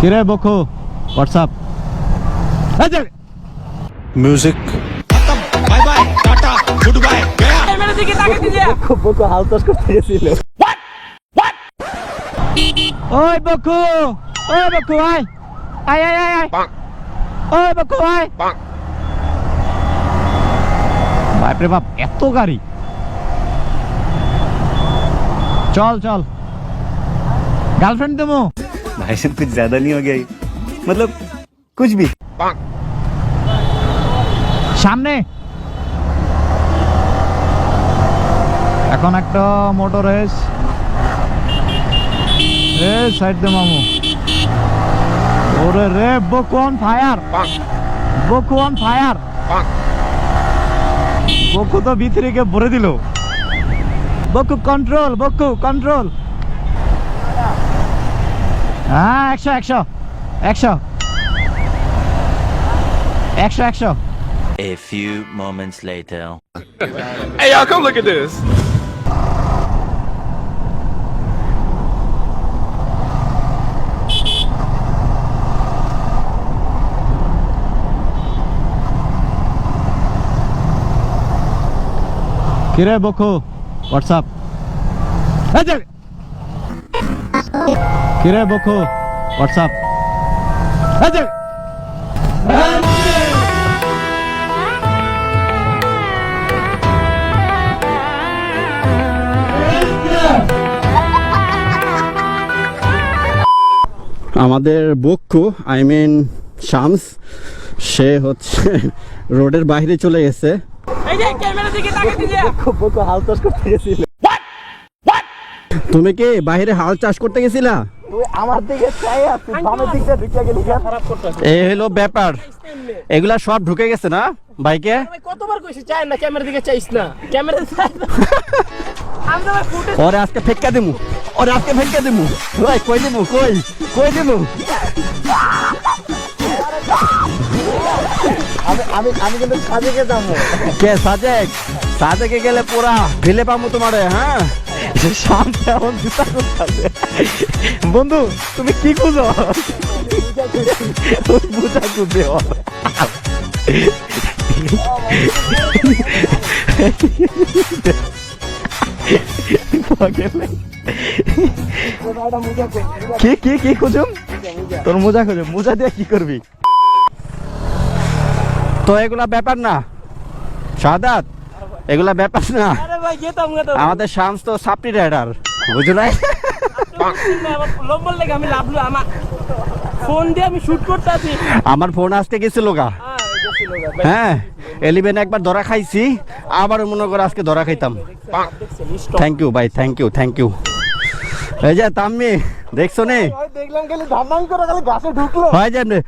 কিরে বকো WhatsApp music bye bye tata goodbye गया मेरे दिखे ताके दीजिए বকো হাল চাষ করতে গেছিল ওই বকো আয় আয় আয় আয় ওই বকো আয় বাপরে বাপ এত গাড়ি चल चल गर्लफ्रेंड देमो भाई साहब कुछ ज्यादा नहीं हो गया ये? मतलब कुछ भी সামনে এখন একটা মোটর রেস এ সাইড দে মামু ওরে রে বকু অন ফায়ার বকু তো ভিতরে গিয়ে ভরে দিল বকু কন্ট্রোল হ্যাঁ 100 A few moments later. Hey y'all come look at this কিরে বকু হোয়াটসঅ্যাপ কিরে বকু হোয়াটসঅ্যাপ আমাদের বক্ষু আই মিন শামস সে হচ্ছে রোডের বাইরে চলে গেছে এই যে ক্যামেরা দিকে তাকে দীজিए বকু হাল চাষ করতে গেছিল তুমি কি বাইরে হাল চাষ করতে গেছিলা আমার দিকে চাই আছে বামের দিকটা ঢুকে গেলি খারাপ করতেছ এই হলো ব্যাপার এগুলা সব ঢুকে গেছে না বাইকে আমি কতবার কইছি চাই না ক্যামেরা দিকে চাইছ না ক্যামেরা আমি তো ফুটেজ ওরে আজকে ফেক্কা দিমু ওই কই দিমু কই দিমু আমি কিন্তু সাজেকে যাবো কে সাজেকে গেলে পুরা ভিলে পামু তোমারে হ্যাঁ শান্ত এখন জুতা করতেছে বন্ধু তুমি কি খুঁজো বুঝা খুঁজে কি খুঁজুম তোর মোজা খুঁজুম মোজা দিয়ে কি করবি তো এগুলা ব্যাপার না শাহাদাত এগুলা ব্যাপার না আরে ভাই যেতাম না তো আমাদের শামস তো সাপটি রাইডার বুঝো নাই লম্বল লাগে আমি লাভলু আমার ফোন দিয়ে আমি শুট করতে আছি আমার ফোন আসতে গেছিল গা হ্যাঁ 11 একবার ধরা খাইছি আবার মনে করে আজকে ধরা খাইতাম থ্যাংক ইউ ভাই থ্যাংক ইউ এই যে তাম্মি দেখছো নে দেখলাম খালি ধামাং করে খালি গাছে ঢুকলো হয় যেমনে